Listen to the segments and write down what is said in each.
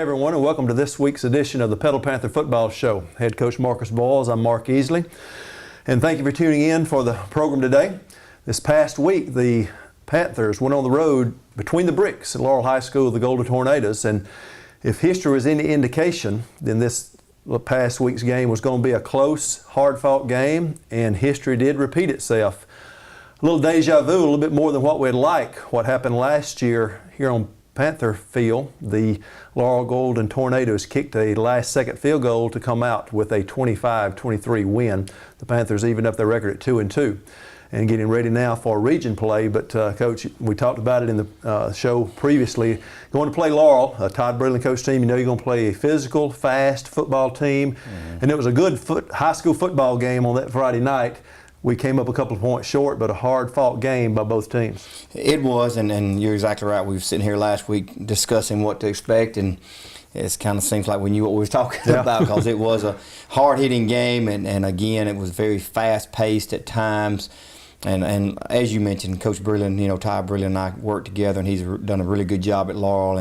Hi everyone, and welcome to this week's edition of the Petal Panther Football Show. Head Coach Marcus Boyles, I'm Mark Easley, and thank you for tuning in for the program today. This past week, the Panthers went on the road between the bricks at Laurel High School, the Golden Tornadoes, and if history was any indication, then this past week's game was going to be a close, hard-fought game, and history did repeat itself. A little deja vu, a little bit more than what we'd like. What happened last year here on Panther Field, the Laurel Golden Tornadoes kicked a last-second field goal to come out with a 25-23 win. The Panthers evened up their record at 2-2 and getting ready now for region play. But Coach, we talked about it in the show previously. Going to play Laurel, a Todd Breland coach team. You know you're going to play a physical, fast football team, and it was a good high school football game on that Friday night. We came up a couple of points short, but a hard-fought game by both teams. It was, and you're exactly right. We were sitting here last week discussing what to expect, and it kind of seems like we knew what we were talking about, because it was a hard-hitting game, and again, it was very fast-paced at times. And as you mentioned, Coach Breland, you know, Ty Breland and I worked together, and he's done a really good job at Laurel,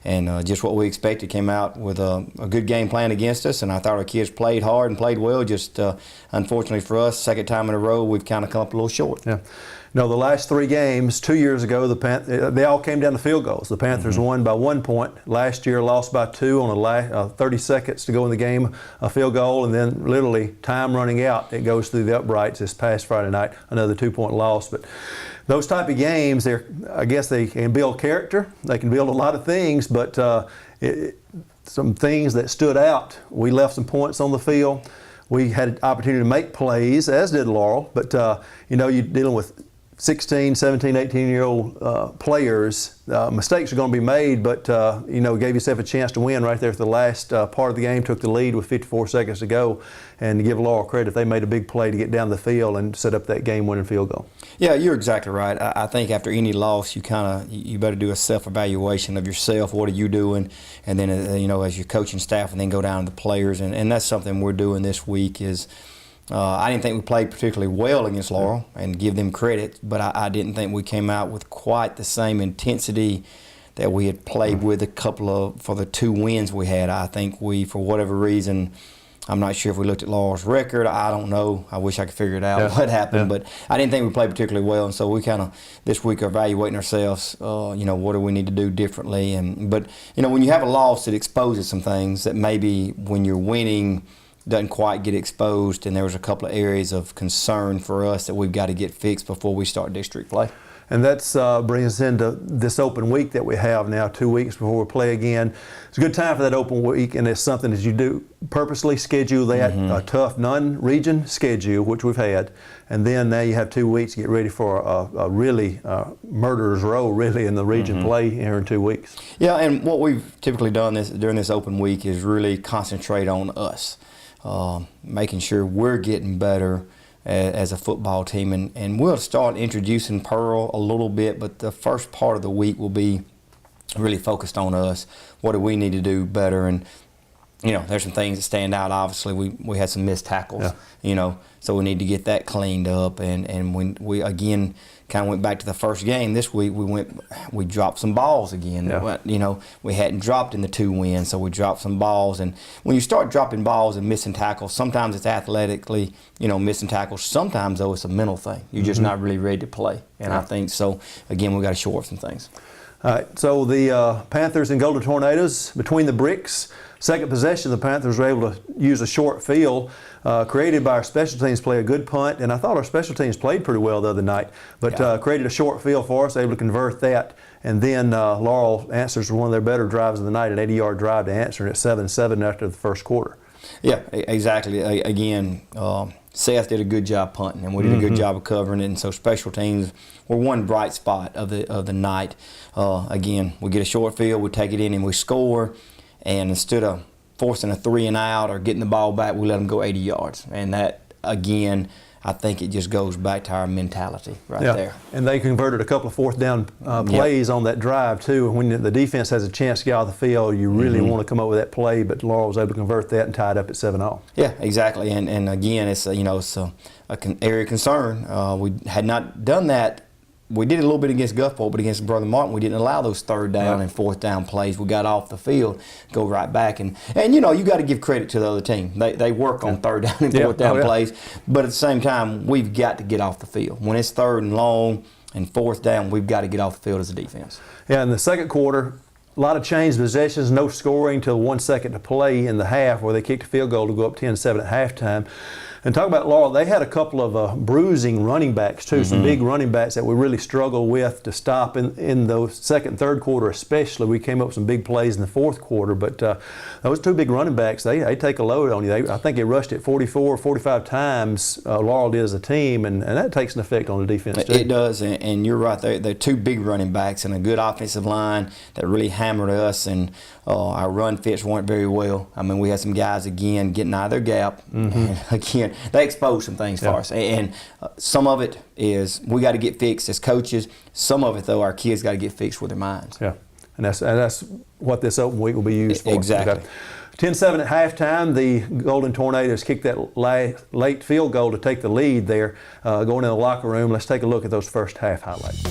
and just what we expected. Came out with a good game plan against us, and I thought our kids played hard and played well. Just unfortunately for us, second time in a row, we've kind of come up a little short. Yeah. No, the last three games, 2 years ago, they all came down to field goals. The Panthers won by 1 point. Last year, lost by 2 on 30 seconds to go in the game, a field goal, and then literally time running out, it goes through the uprights this past Friday night, another 2-point loss. But those type of games, I guess they can build character. They can build a lot of things, but some things that stood out, we left some points on the field. We had an opportunity to make plays, as did Laurel, but you know, you're dealing with 16, 17, 18-year-old players. Mistakes are going to be made, but you know, gave yourself a chance to win right there for the last part of the game. Took the lead with 54 seconds to go, and to give Laurel credit, they made a big play to get down the field and set up that game-winning field goal. Yeah, you're exactly right. I think after any loss, you better do a self-evaluation of yourself. What are you doing? And then you know, as your coaching staff, and then go down to the players, and that's something we're doing this week. Is I didn't think we played particularly well against Laurel, and give them credit, but I didn't think we came out with quite the same intensity that we had played with for the 2 wins we had. I think we, for whatever reason, I'm not sure if we looked at Laurel's record. I don't know. I wish I could figure it out what happened, but I didn't think we played particularly well, and so we kind of this week are evaluating ourselves. You know, what do we need to do differently? But you know, when you have a loss, it exposes some things that maybe when you're winning doesn't quite get exposed, and there was a couple of areas of concern for us that we've got to get fixed before we start district play. And that's brings us into this open week that we have now, 2 weeks before we play again. It's a good time for that open week, and it's something that you do purposely schedule that a tough non-region schedule, which we've had, and then now you have 2 weeks to get ready for a really murderer's row, really, in the region play here in 2 weeks. Yeah, and what we've typically done during this open week is really concentrate on us. Making sure we're getting better as a football team, and we'll start introducing Pearl a little bit, but the first part of the week will be really focused on us. What do we need to do better? And you know, there's some things that stand out. Obviously, we had some missed tackles, you know, so we need to get that cleaned up. And when we again kind of went back to the first game this week, we dropped some balls again. You know, we hadn't dropped in the 2 wins, so we dropped some balls. And when you start dropping balls and missing tackles, sometimes it's athletically, you know, missing tackles. Sometimes though, it's a mental thing. You're just not really ready to play. And I think so. Again, we got to shore up some things. All right, so the Panthers and Golden Tornadoes between the bricks. Second possession, the Panthers were able to use a short field created by our special teams, play a good punt, and I thought our special teams played pretty well the other night, but created a short field for us, able to convert that, and then Laurel answers one of their better drives of the night, an 80-yard drive to answer it at 7-7 after the first quarter. Yeah, exactly. Again, Seth did a good job punting, and we did a good job of covering it, and so special teams were one bright spot of the night. Again, we get a short field, we take it in, and we score. And instead of forcing a 3 and out or getting the ball back, we let them go 80 yards. And that, again, I think it just goes back to our mentality there. And they converted a couple of fourth down plays on that drive, too. When the defense has a chance to get out of the field, you really want to come up with that play, but Laurel was able to convert that and tie it up at 7-0. Yeah, exactly. And again, it's, you know, it's an area of concern. We had not done that we did it a little bit against Gulfport, but against Brother Martin, we didn't allow those third down and fourth down plays. We got off the field, go right back. And you know, you got to give credit to the other team. They work on third down and fourth down plays, but at the same time, we've got to get off the field. When it's third and long and fourth down, we've got to get off the field as a defense. Yeah, in the second quarter, a lot of changed possessions, no scoring till 1 second to play in the half, where they kicked a field goal to go up 10-7 at halftime. And talk about Laurel, they had a couple of bruising running backs too, some big running backs that we really struggled with to stop in those second, third quarter especially. We came up with some big plays in the fourth quarter, but those two big running backs, they take a load on you. I think they rushed it 44, 45 times, Laurel did as a team, and that takes an effect on the defense too. It does, and you're right. They're two big running backs and a good offensive line that really hammered us, and our run fits weren't very well. I mean, we had some guys, again, getting out of their gap, and again, they exposed some things for us, and some of it is we got to get fixed as coaches. Some of it, though, our kids got to get fixed with their minds. Yeah, and that's what this open week will be used for. Exactly. Okay. 10-7 at halftime, the Golden Tornadoes kicked that late field goal to take the lead there. Going in the locker room, let's take a look at those first half highlights.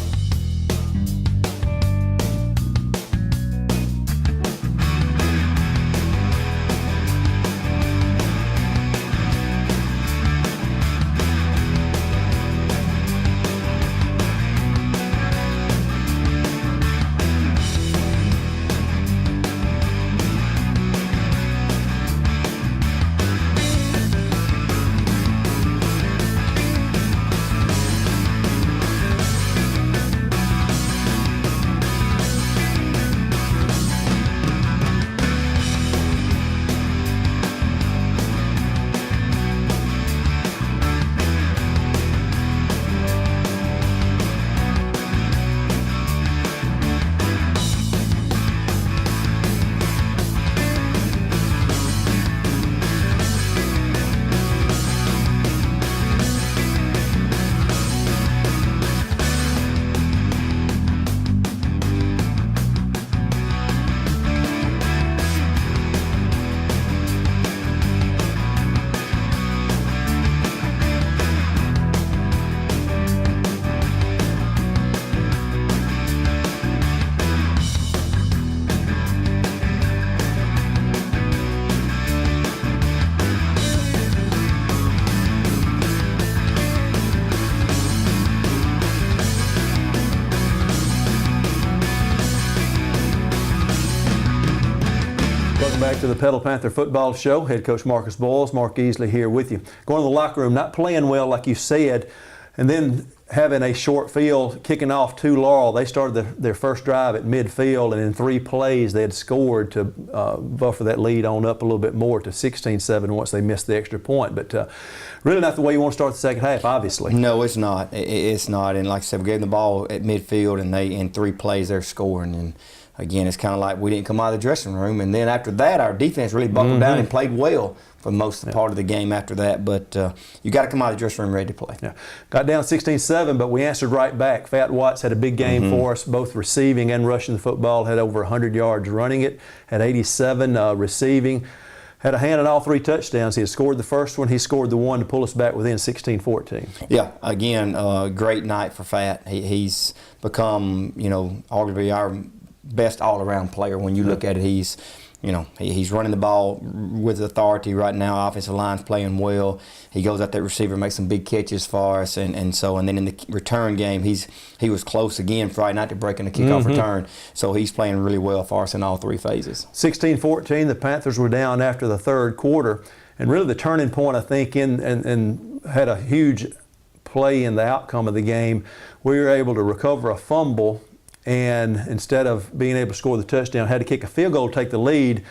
Back to the Petal Panther Football Show. Head coach Marcus Boyles, Mark Easley here with you. Going to the locker room, not playing well like you said, and then having a short field, kicking off to Laurel. They started their first drive at midfield, and in 3 plays they had scored to buffer that lead on up a little bit more to 16-7 once they missed the extra point. But really not the way you want to start the second half, obviously. No, it's not. It's not. And like I said, we gave them the ball at midfield, and they in 3 plays they're scoring. And again, it's kind of like we didn't come out of the dressing room. And then after that, our defense really buckled down and played well for most of the part of the game after that. But you got to come out of the dressing room ready to play. Yeah. Got down 16-7, but we answered right back. Fat Watts had a big game for us, both receiving and rushing the football. Had over 100 yards running it, had 87 receiving. Had a hand in all 3 touchdowns. He had scored the first one. He scored the one to pull us back within 16-14. Yeah, again, great night for Fat. He's become, you know, arguably our best all-around player. When you look at it, he's running the ball with authority right now. Offensive line's playing well. He goes out that receiver, makes some big catches for us, and then in the return game, he was close again Friday night to breaking the kickoff return. So he's playing really well for us in all 3 phases. 16-14, the Panthers were down after the third quarter, and really the turning point, I think, and had a huge play in the outcome of the game. We were able to recover a fumble, and instead of being able to score the touchdown, had to kick a field goal to take the lead.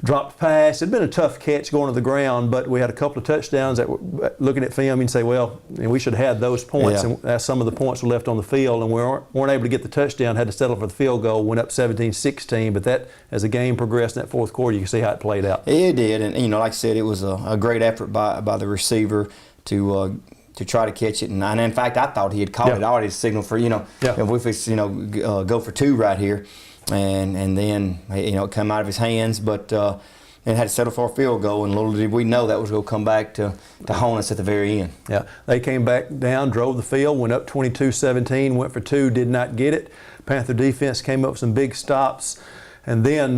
Dropped pass. It'd been a tough catch going to the ground, but we had a couple of touchdowns that were, looking at film, and say, well, we should have had those points. Yeah. And that's some of the points were left on the field, and we weren't able to get the touchdown, had to settle for the field goal, went up 17-16. But that, as the game progressed in that fourth quarter, you can see how it played out. It did, and like I said, it was a great effort by the receiver to try to catch it, and in fact, I thought he had caught it already, signal for if we fix go for 2 right here, and then it come out of his hands. But and had to settle for a field goal, and little did we know that was going to come back to haunt us at the very end. Yeah, they came back down, drove the field, went up 22-17, went for 2, did not get it. Panther defense came up with some big stops, and then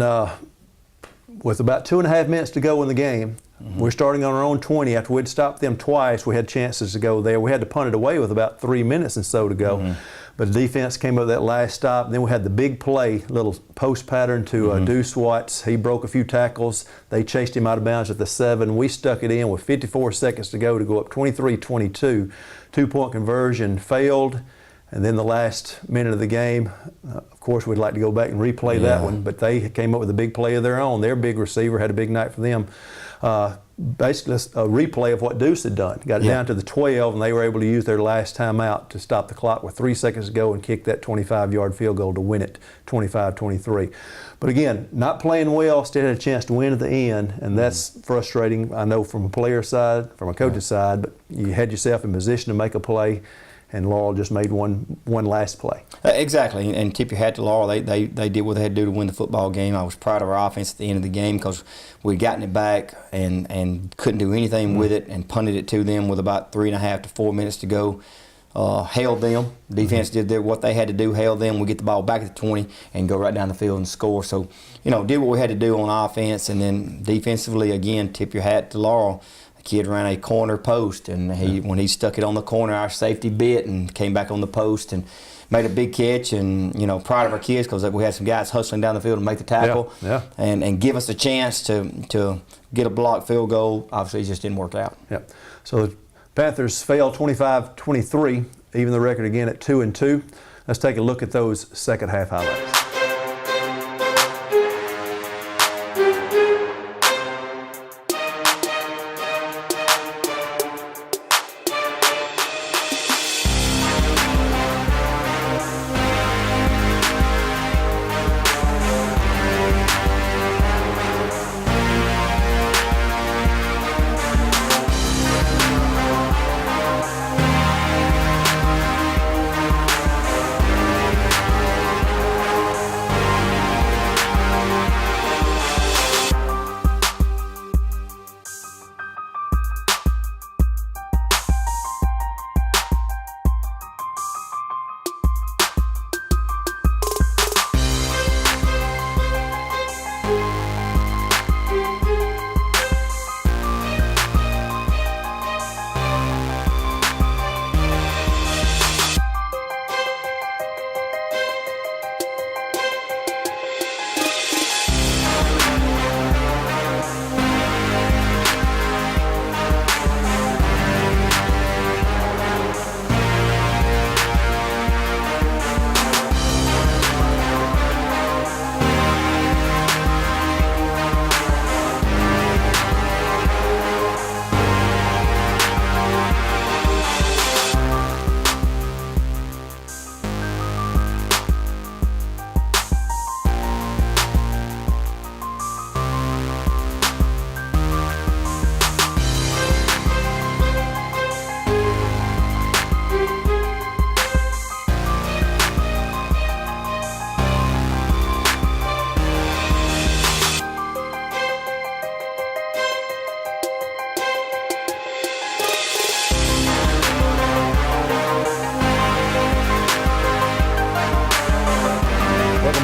with about 2.5 minutes to go in the game, we're starting on our own 20. After we'd stopped them twice, we had chances to go there. We had to punt it away with about 3 minutes and so to go. But the defense came up with that last stop. And then we had the big play, little post pattern to Deuce Watts. He broke a few tackles. They chased him out of bounds at the 7. We stuck it in with 54 seconds to go up 23-22. 2-point conversion failed. And then the last minute of the game, of course, we'd like to go back and replay that one, but they came up with a big play of their own. Their big receiver had a big night for them. Basically, a replay of what Deuce had done. Got it down to the 12, and they were able to use their last timeout to stop the clock with 3 seconds to go and kick that 25-yard field goal to win it 25-23. But again, not playing well, still had a chance to win at the end, and that's frustrating, I know, from a player's side, from a coach's side, but you had yourself in position to make a play, and Laurel just made one last play. Exactly, and tip your hat to Laurel. They did what they had to do to win the football game. I was proud of our offense at the end of the game because we'd gotten it back and couldn't do anything with it and punted it to them with about 3.5 to 4 minutes to go. Held them. Defense did what they had to do, held them. We get the ball back at the 20 and go right down the field and score. So, did what we had to do on offense, and then defensively, again, tip your hat to Laurel. The kid ran a corner post, and when he stuck it on the corner, our safety bit and came back on the post and made a big catch. And proud of our kids because we had some guys hustling down the field to make the tackle and give us a chance to get a blocked field goal. Obviously, it just didn't work out. Yeah. So the Panthers failed 25-23, even the record again at 2-2. Let's take a look at those second half highlights.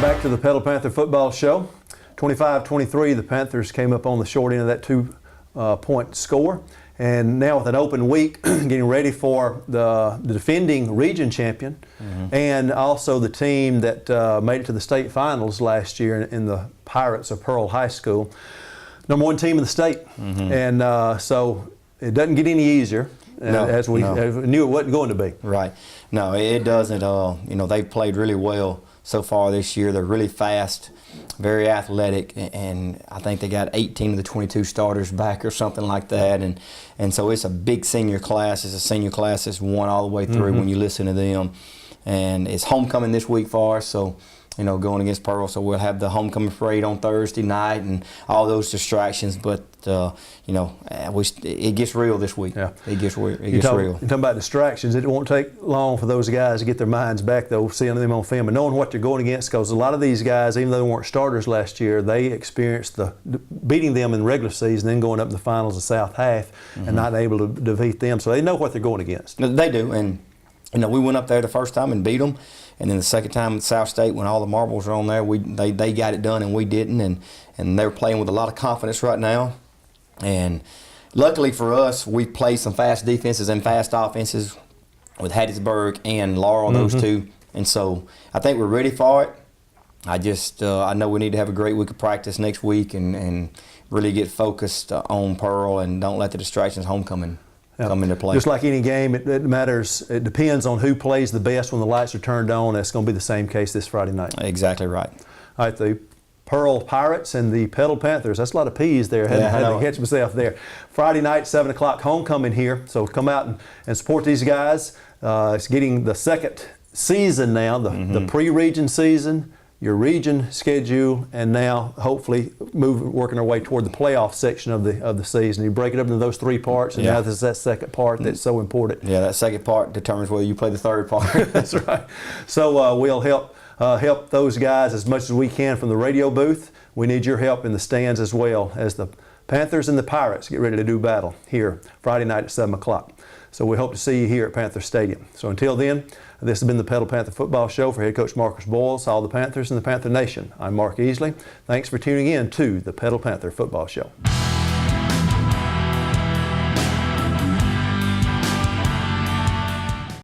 Back to the Petal Panther football show. 25-23, the Panthers came up on the short end of that 2-point score. And now with an open week, getting ready for the defending region champion and also the team that made it to the state finals last year in the Pirates of Pearl High School. #1 team in the state. And so it doesn't get any easier. As we knew it wasn't going to be. Right. No, it doesn't. They've played really well so far this year. They're really fast, very athletic, and I think they got 18 of the 22 starters back or something like that. And so it's a big senior class. It's a senior class that's won all the way through when you listen to them. And it's homecoming this week for us, so going against Pearl. So we'll have the homecoming parade on Thursday night and all those distractions. But it gets real this week. Yeah. It gets real. You're talking about distractions. It won't take long for those guys to get their minds back, though, seeing them on film and knowing what they're going against. Because a lot of these guys, even though they weren't starters last year, they experienced beating them in regular season, then going up to the finals of South Half and not able to defeat them. So they know what they're going against. They do, and we went up there the first time and beat them, and then the second time at South State, when all the marbles were on there, they got it done and we didn't, and they were playing with a lot of confidence right now. And luckily for us, we played some fast defenses and fast offenses with Hattiesburg and Laurel, those two, and so I think we're ready for it. I know we need to have a great week of practice next week and really get focused on Pearl and don't let the distractions homecoming come into play. Just like any game, it matters. It depends on who plays the best when the lights are turned on. That's going to be the same case this Friday night. Exactly right. All right, the Pearl Pirates and the Petal Panthers. That's a lot of P's there. I had to catch myself there. Friday night, 7 o'clock, homecoming here. So come out and support these guys. It's getting the second season now, the pre-region season, your region schedule, and now hopefully working our way toward the playoff section of the season. You break it up into those three parts, and now this is that second part that's so important. Yeah, that second part determines whether you play the third part. That's right. So we'll help those guys as much as we can from the radio booth. We need your help in the stands as well as the Panthers and the Pirates get ready to do battle here Friday night at 7 o'clock. So we hope to see you here at Panther Stadium. So until then, this has been the Petal Panther Football Show for head coach Marcus Boyles, all the Panthers and the Panther Nation. I'm Mark Easley. Thanks for tuning in to the Petal Panther Football Show.